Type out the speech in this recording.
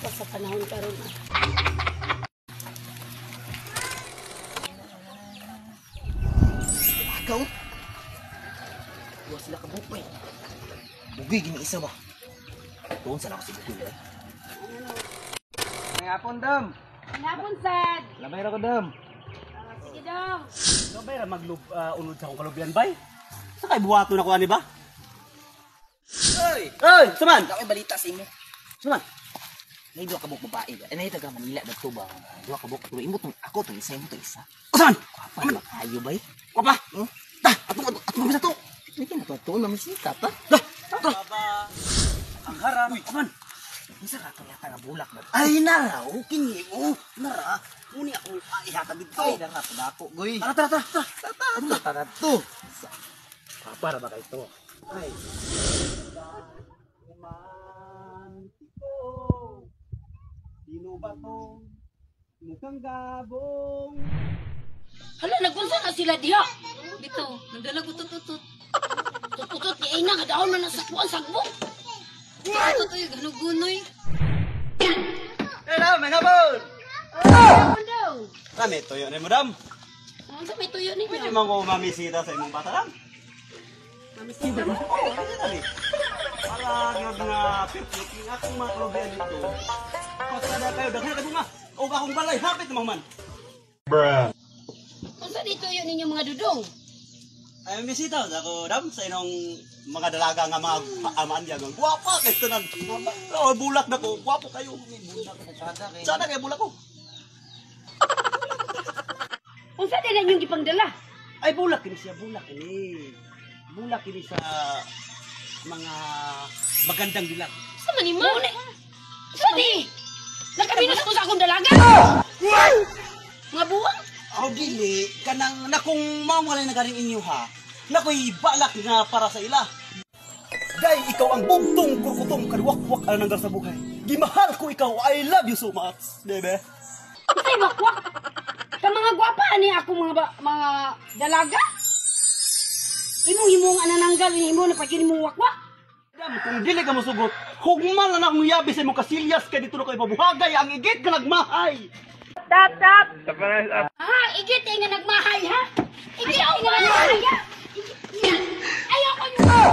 pa sa panahon karon. Ikaw? Huwag sila kabupay. Bugi, gini isa ba? Doon sana ako si Bugi, eh. May hapon, Dam. May hapon, Sad. Labay ra ko, Dam. Sige, Dong. Labay ra unod sa akong kalubyan, bay. Sa kay buhaton ako ani ba? Oy! Oy, saman. Ako balita sa imo. Saman. Nay duha ka buok babae ba? Nay taga Manila dagto ba? Duha ka buok imo tong ako tong isa imo tong isa. Saman. Apa ba kayo bay? Ko pa. Atong bisa to. Sige na to, mamisita ta. Baba. Ang haram. Saman. Isa ka to yata nga bulak ba? Ay naraw, kini mo. Nara. Muni ako ihatag dito. Ay nara pa dako, goy. Tara. Ano ta to? Para ba kayo to? Ay. Sino ba to? Mukhang gabong. Hala, nagunsa na sila diha. Dito, nagdalag utut-utut. Utut-utut ni Aina, nga daon na nasa kuwan sagbong. Utut to yung ganugunoy. Hello, may hapon. Ano daw? Kami tuyo ni madam. Ano sa may tuyo ninyo? Pwede man ko mamisita sa imong bata lang. Mamisita mo? Oo, kasi dali. Para yun nga perfect yung akong mga kalubyan dito. Pasada kayo, daghan ka nga. O akong balay, hapit naman man. Ano sa dito yun ninyo mga dudong? Ay, misita ako, dam, sa inong mga dalaga nga mga amaan diya. Guwapa, kayo tanan. Oh, bulak na ko, guwapo kayo. Sana kayo bulak ko. Ano sa din yung ipangdala? Ay, bulak ini siya, bulak ini. Bulak ini sa mga magandang dilag. Sa manimo? Sa di? Nakabinas ko sa akong dalaga? Mga buwang? Ako dili, kanang nakong mawalay na galing inyo ha. Nakoy balak nga para sa ila. Day, ikaw ang bugtong kurkutong kaliwak-wak ang nanggar sa buhay. Gimahal ko ikaw, I love you so much, bebe. Ay, wakwak! Sa mga gwapa ni ako mga dalaga? Imong anananggal, imo na pagkini mong wakwak? Dam, kung dili ka masugot, hugmal na akong yabi sa imong kasilyas kay dito na kayo mabuhagay ang igit ka nagmahay. Tap! Ha? Igit nga nagmahay, ha? Igit nga nagmahay, ha? Ayoko nyo!